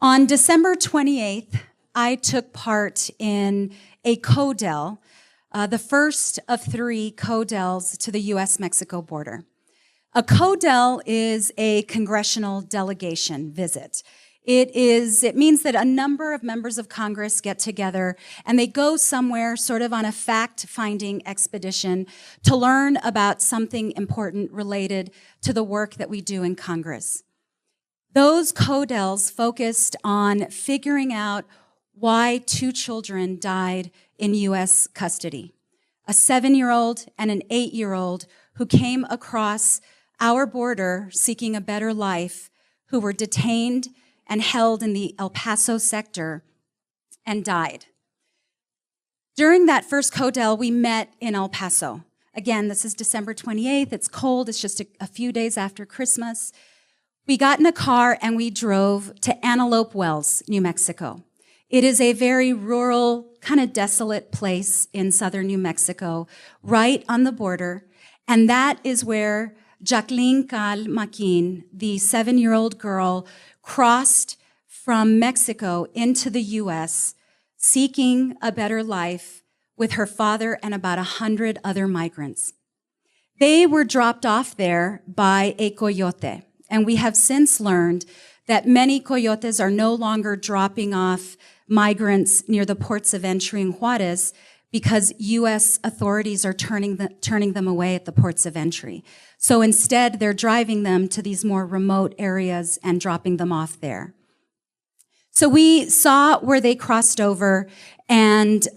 On December 28th, I took part in a CODEL, the first of 3 CODELs to the U.S.-Mexico border. A CODEL is a congressional delegation visit. It means that a number of members of Congress get together and they go somewhere sort of on a fact-finding expedition to learn about something important related to the work that we do in Congress. Those CODELs focused on figuring out why 2 children died in U.S. custody, a 7-year-old and an 8-year-old who came across our border seeking a better life, who were detained and held in the El Paso sector and died. During that first CODEL, we met in El Paso. Again, this is December 28th. It's cold. It's just a few days after Christmas. We got in a car and we drove to Antelope Wells, New Mexico. It is a very rural, kind of desolate place in southern New Mexico, right on the border. And that is where Jacqueline Cal Maquin, the 7-year-old girl, crossed from Mexico into the U.S., seeking a better life with her father and about 100 other migrants. They were dropped off there by a coyote, and we have since learned that many coyotes are no longer dropping off migrants near the ports of entry in Juarez because U.S. authorities are turning them away at the ports of entry. So instead, they're driving them to these more remote areas and dropping them off there. So we saw where they crossed over, and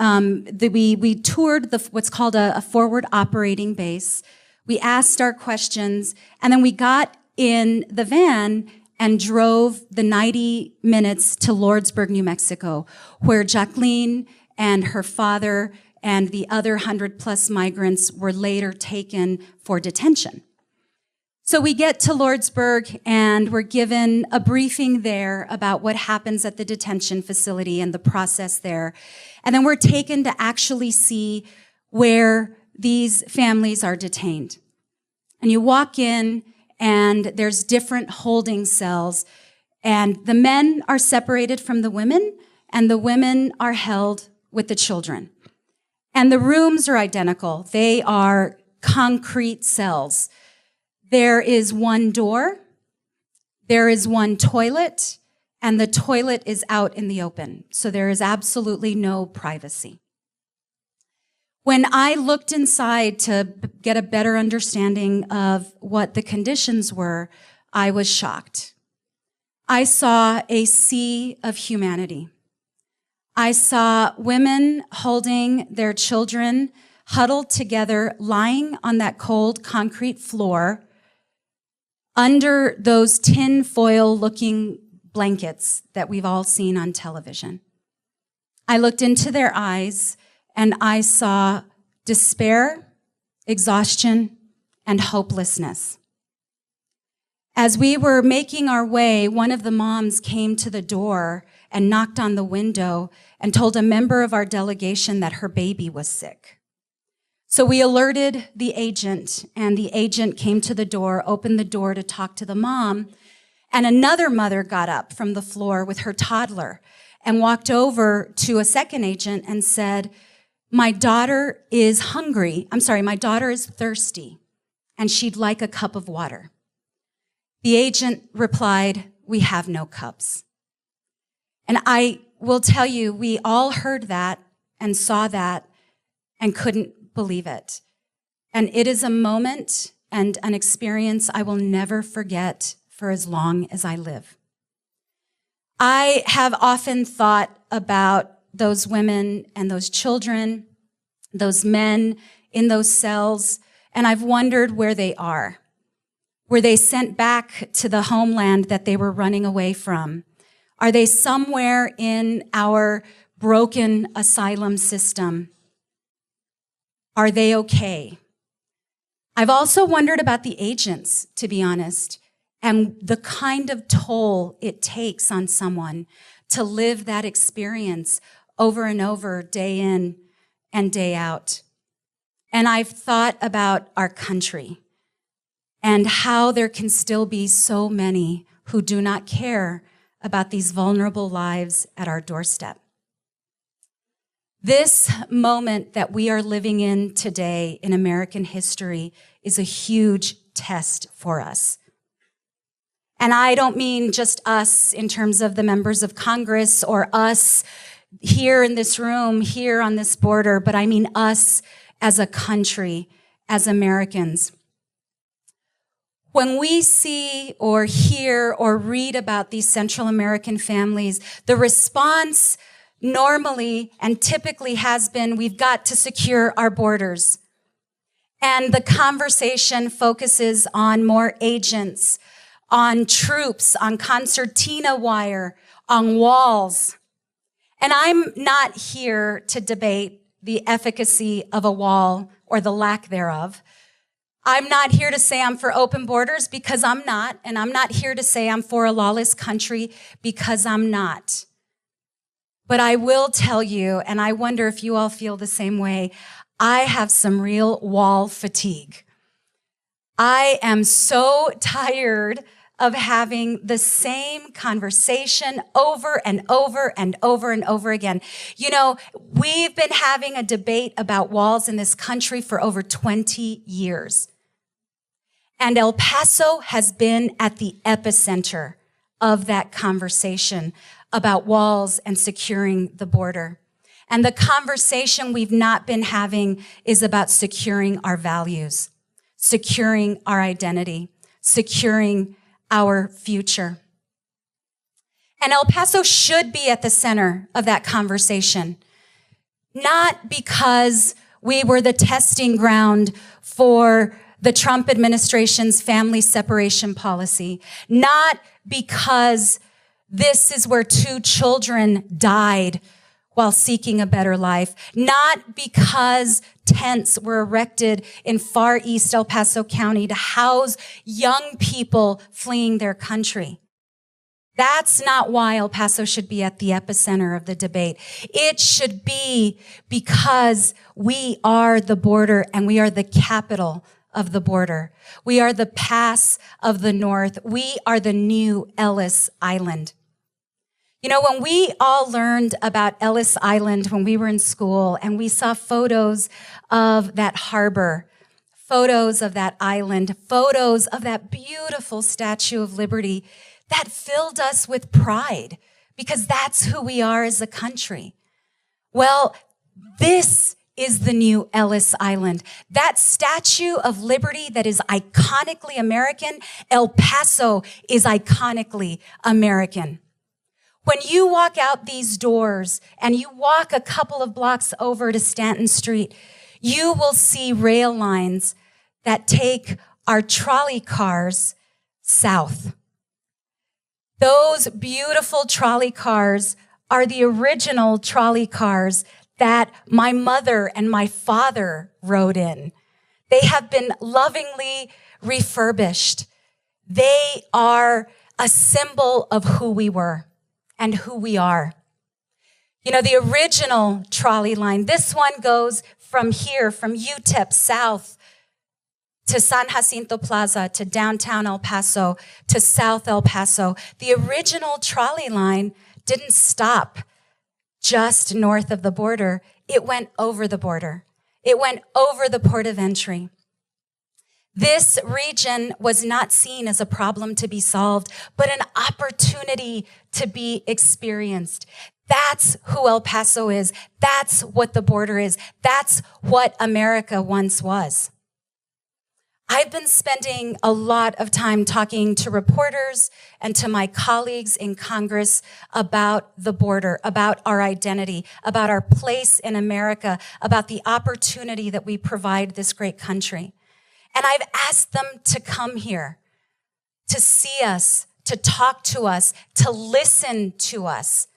we toured what's called a forward operating base. We asked our questions, and then we got in the van and drove the 90 minutes to Lordsburg, New Mexico, where Jacqueline and her father and the other 100+ migrants were later taken for detention. So we get to Lordsburg and we're given a briefing there about what happens at the detention facility and the process there. And then we're taken to actually see where these families are detained. And you walk in and there's different holding cells, and the men are separated from the women, and the women are held with the children. And the rooms are identical. They are concrete cells. There is one door, there is one toilet, and the toilet is out in the open. So there is absolutely no privacy. When I looked inside to get a better understanding of what the conditions were, I was shocked. I saw a sea of humanity. I saw women holding their children huddled together, lying on that cold concrete floor under those tin foil-looking blankets that we've all seen on television. I looked into their eyes and I saw despair, exhaustion, and hopelessness. As we were making our way, one of the moms came to the door and knocked on the window and told a member of our delegation that her baby was sick. So we alerted the agent, and the agent came to the door, opened the door to talk to the mom, and another mother got up from the floor with her toddler and walked over to a second agent and said, my daughter is thirsty, and she'd like a cup of water. The agent replied, we have no cups. And I will tell you, we all heard that and saw that and couldn't believe it. And it is a moment and an experience I will never forget for as long as I live. I have often thought about those women and those children, those men in those cells, and I've wondered where they are. Were they sent back to the homeland that they were running away from? Are they somewhere in our broken asylum system? Are they okay? I've also wondered about the agents, to be honest, and the kind of toll it takes on someone to live that experience over and over, day in and day out. And I've thought about our country and how there can still be so many who do not care about these vulnerable lives at our doorstep. This moment that we are living in today in American history is a huge test for us. And I don't mean just us in terms of the members of Congress or us here in this room, here on this border, but I mean us as a country, as Americans. When we see or hear or read about these Central American families, the response normally and typically has been, we've got to secure our borders. And the conversation focuses on more agents, on troops, on concertina wire, on walls. And I'm not here to debate the efficacy of a wall or the lack thereof. I'm not here to say I'm for open borders because I'm not, and I'm not here to say I'm for a lawless country because I'm not. But I will tell you, and I wonder if you all feel the same way, I have some real wall fatigue. I am so tired of having the same conversation over and over and over and over again. You know, we've been having a debate about walls in this country for over 20 years. And El Paso has been at the epicenter of that conversation about walls and securing the border. And the conversation we've not been having is about securing our values, securing our identity, securing our future. And El Paso should be at the center of that conversation, not because we were the testing ground for the Trump administration's family separation policy, not because this is where 2 children died while seeking a better life, not because tents were erected in far east El Paso County to house young people fleeing their country. That's not why El Paso should be at the epicenter of the debate. It should be because we are the border and we are the capital of the border. We are the pass of the north. We are the new Ellis Island. You know, when we all learned about Ellis Island when we were in school and we saw photos of that harbor, photos of that island, photos of that beautiful Statue of Liberty, that filled us with pride because that's who we are as a country. Well, this is the new Ellis Island. That Statue of Liberty that is iconically American, El Paso is iconically American. When you walk out these doors and you walk a couple of blocks over to Stanton Street, you will see rail lines that take our trolley cars south. Those beautiful trolley cars are the original trolley cars that my mother and my father rode in. They have been lovingly refurbished. They are a symbol of who we were and who we are. You know, the original trolley line, this one goes from here, from UTEP south to San Jacinto Plaza, to downtown El Paso, to South El Paso. The original trolley line didn't stop just north of the border. It went over the border. It went over the port of entry. This region was not seen as a problem to be solved, but an opportunity to be experienced. That's who El Paso is. That's what the border is. That's what America once was. I've been spending a lot of time talking to reporters and to my colleagues in Congress about the border, about our identity, about our place in America, about the opportunity that we provide this great country. And I've asked them to come here, to see us, to talk to us, to listen to us.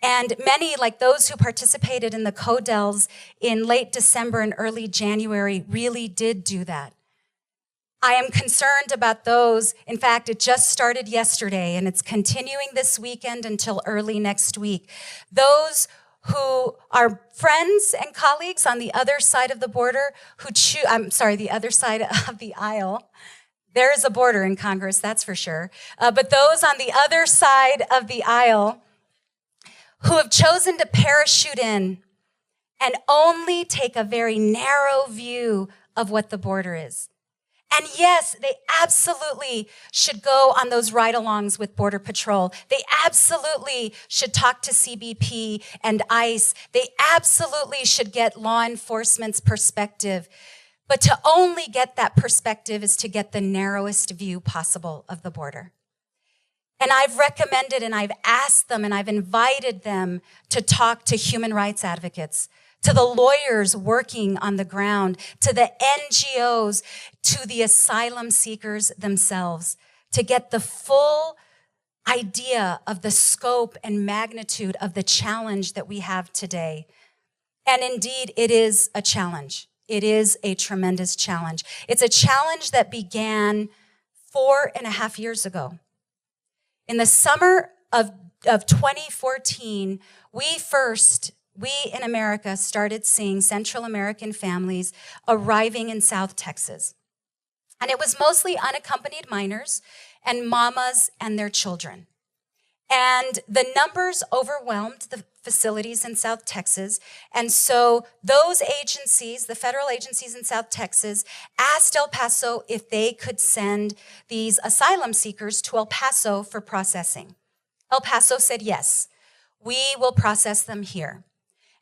And many, like those who participated in the CODELs in late December and early January, really did do that. I am concerned about those. In fact, it just started yesterday, and it's continuing this weekend until early next week. Those who are friends and colleagues on the other side of the border, the other side of the aisle, There is a border in Congress, that's for sure. But those on the other side of the aisle who have chosen to parachute in and only take a very narrow view of what the border is. And yes, they absolutely should go on those ride-alongs with Border Patrol. They absolutely should talk to CBP and ICE. They absolutely should get law enforcement's perspective. But to only get that perspective is to get the narrowest view possible of the border. And I've recommended and I've asked them and I've invited them to talk to human rights advocates, to the lawyers working on the ground, to the NGOs, to the asylum seekers themselves, to get the full idea of the scope and magnitude of the challenge that we have today. And indeed, it is a challenge. It is a tremendous challenge. It's a challenge that began 4.5 years ago. In the summer of 2014, we in America started seeing Central American families arriving in South Texas. And it was mostly unaccompanied minors and mamas and their children. And the numbers overwhelmed the facilities in South Texas. And so those agencies, the federal agencies in South Texas, asked El Paso if they could send these asylum seekers to El Paso for processing. El Paso said, yes, we will process them here.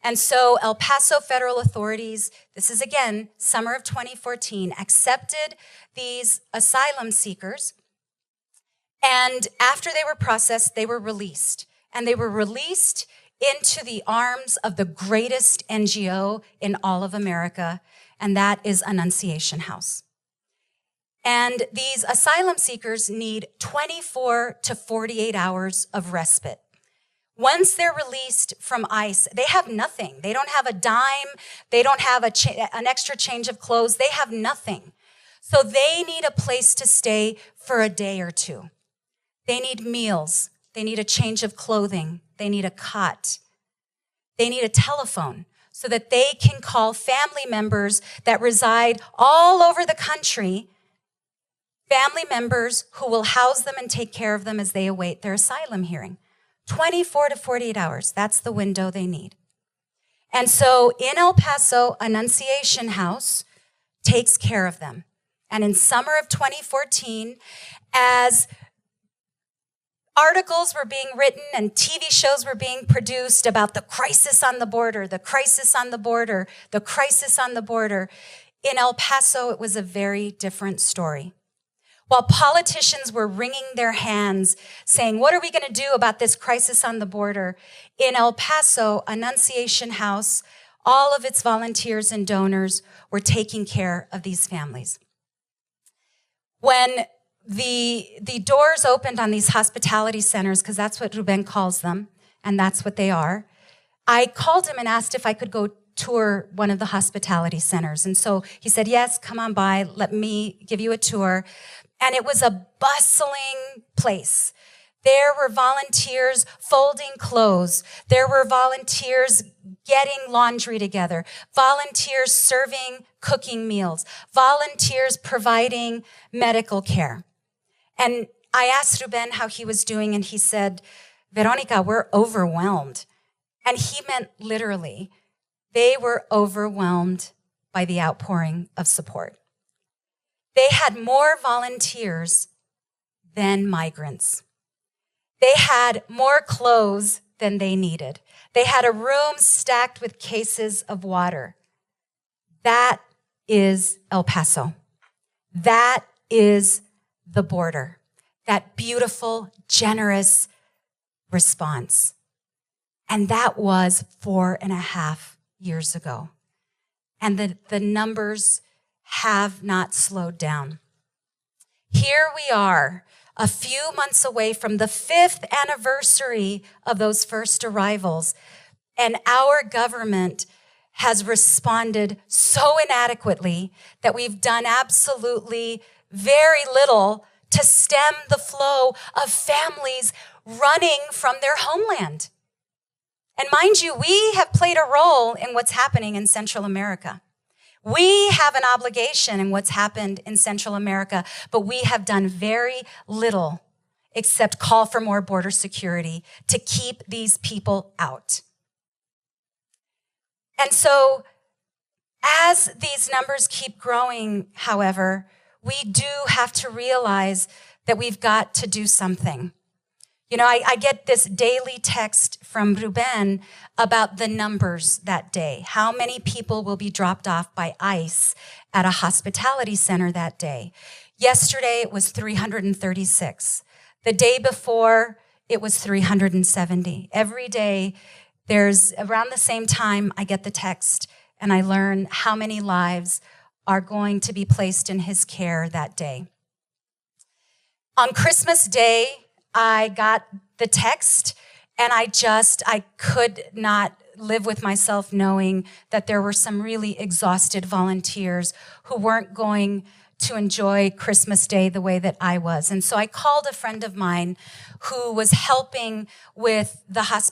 And so El Paso federal authorities, this is again, summer of 2014, accepted these asylum seekers. And after they were processed, they were released. And they were released into the arms of the greatest NGO in all of America, and that is Annunciation House. And these asylum seekers need 24 to 48 hours of respite. Once they're released from ICE, they have nothing. They don't have a dime. They don't have an extra change of clothes. They have nothing. So they need a place to stay for a day or two. They need meals. They need a change of clothing. They need a cot. They need a telephone so that they can call family members that reside all over the country, family members who will house them and take care of them as they await their asylum hearing. 24 to 48 hours, that's the window they need. And so in El Paso, Annunciation House takes care of them. And in summer of 2014, as articles were being written and TV shows were being produced about the crisis on the border, the crisis on the border, the crisis on the border. In El Paso, it was a very different story. While politicians were wringing their hands, saying, what are we going to do about this crisis on the border? In El Paso, Annunciation House, all of its volunteers and donors were taking care of these families. When the doors opened on these hospitality centers, because that's what Ruben calls them, and that's what they are, I called him and asked if I could go tour one of the hospitality centers. And so he said, yes, come on by, let me give you a tour. And it was a bustling place. There were volunteers folding clothes. There were volunteers getting laundry together, volunteers serving, cooking meals, volunteers providing medical care. And I asked Ruben how he was doing, and he said, Veronica, we're overwhelmed. And he meant literally, they were overwhelmed by the outpouring of support. They had more volunteers than migrants. They had more clothes than they needed. They had a room stacked with cases of water. That is El Paso. That is the border. That beautiful, generous response. And that was 4.5 years ago. And the numbers have not slowed down. Here we are, a few months away from the 5th anniversary of those first arrivals, and our government has responded so inadequately that we've done absolutely very little to stem the flow of families running from their homeland. And mind you, we have played a role in what's happening in Central America. We have an obligation in what's happened in Central America, but we have done very little except call for more border security to keep these people out. And so as these numbers keep growing, however, we do have to realize that we've got to do something. You know, I get this daily text from Ruben about the numbers that day. How many people will be dropped off by ICE at a hospitality center that day? Yesterday, it was 336. The day before, it was 370. Every day, there's around the same time I get the text and I learn how many lives are going to be placed in his care that day. On Christmas Day, I got the text and I could not live with myself knowing that there were some really exhausted volunteers who weren't going to enjoy Christmas Day the way that I was. And so I called a friend of mine who was helping with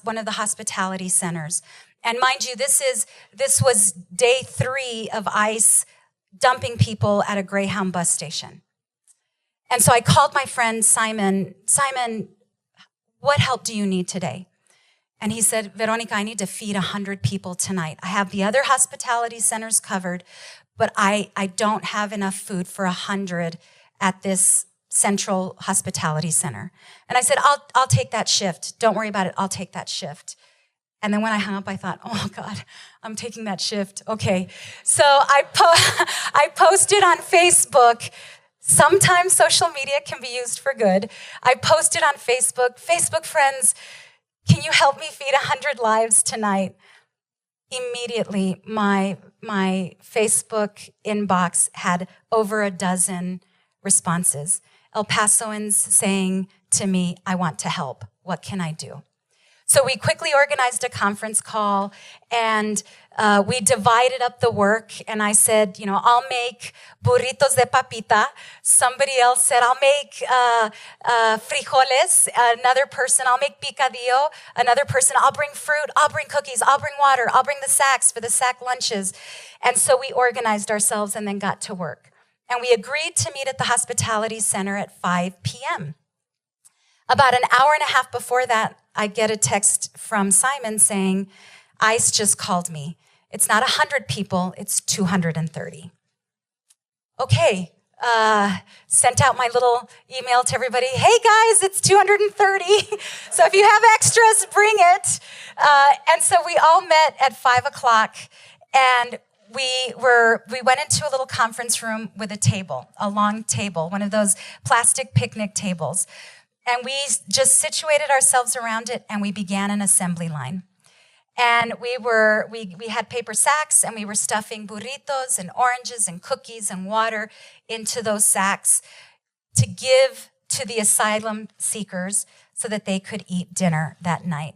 one of the hospitality centers. And mind you, this was day 3 of ICE dumping people at a Greyhound bus station. And so I called my friend Simon, what help do you need today? And he said, Veronica, I need to feed 100 people tonight. I have the other hospitality centers covered, but I don't have enough food for 100 at this central hospitality center. And I said, I'll take that shift. Don't worry about it. I'll take that shift. And then when I hung up, I thought, oh God, I'm taking that shift. Okay. So I posted on Facebook. Sometimes social media can be used for good. I posted on Facebook friends, can you help me feed 100 lives tonight? Immediately, my Facebook inbox had over a dozen responses. El Pasoans saying to me, I want to help. What can I do? So we quickly organized a conference call and we divided up the work. And I said, I'll make burritos de papita. Somebody else said, I'll make frijoles. Another person, I'll make picadillo. Another person, I'll bring fruit. I'll bring cookies. I'll bring water. I'll bring the sacks for the sack lunches. And so we organized ourselves and then got to work. And we agreed to meet at the hospitality center at 5 p.m. About an hour and a half before that, I get a text from Simon saying, ICE just called me. It's not 100 people, it's 230. Okay, sent out my little email to everybody. Hey guys, it's 230. So if you have extras, bring it. And so we all met at 5 o'clock and we went into a little conference room with a table, a long table, one of those plastic picnic tables. And we just situated ourselves around it and we began an assembly line. And we had paper sacks and we were stuffing burritos and oranges and cookies and water into those sacks to give to the asylum seekers so that they could eat dinner that night.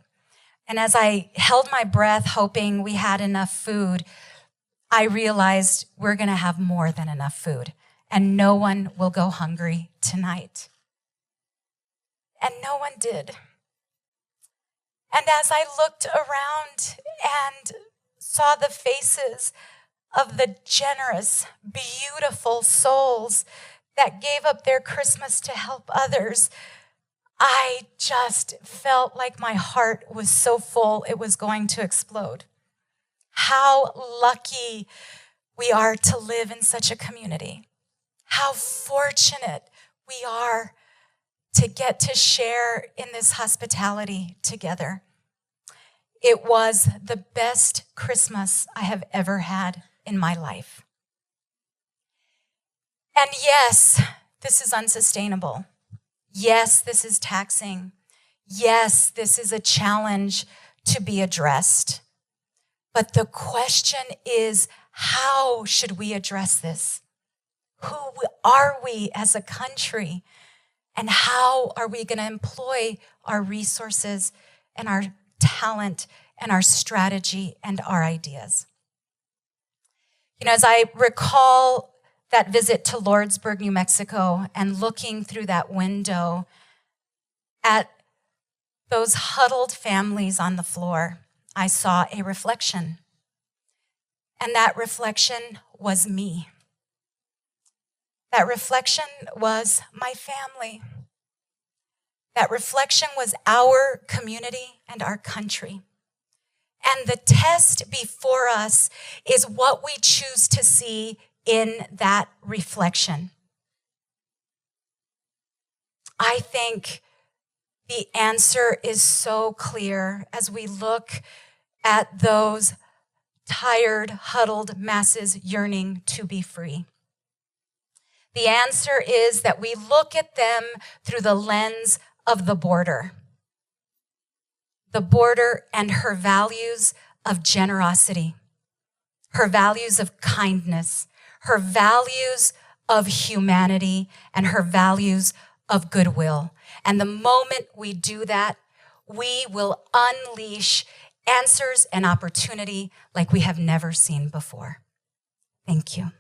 And as I held my breath hoping we had enough food, I realized we're gonna have more than enough food and no one will go hungry tonight. And no one did. And as I looked around and saw the faces of the generous, beautiful souls that gave up their Christmas to help others, I just felt like my heart was so full it was going to explode. How lucky we are to live in such a community. How fortunate we are to get to share in this hospitality together. It was the best Christmas I have ever had in my life. And yes, this is unsustainable. Yes, this is taxing. Yes, this is a challenge to be addressed. But the question is, how should we address this? Who are we as a country? And how are we going to employ our resources and our talent and our strategy and our ideas? As I recall that visit to Lordsburg, New Mexico, and looking through that window at those huddled families on the floor, I saw a reflection. And that reflection was me. That reflection was my family. That reflection was our community and our country. And the test before us is what we choose to see in that reflection. I think the answer is so clear as we look at those tired, huddled masses yearning to be free. The answer is that we look at them through the lens of the border and her values of generosity, her values of kindness, her values of humanity, and her values of goodwill. And the moment we do that, we will unleash answers and opportunity like we have never seen before. Thank you.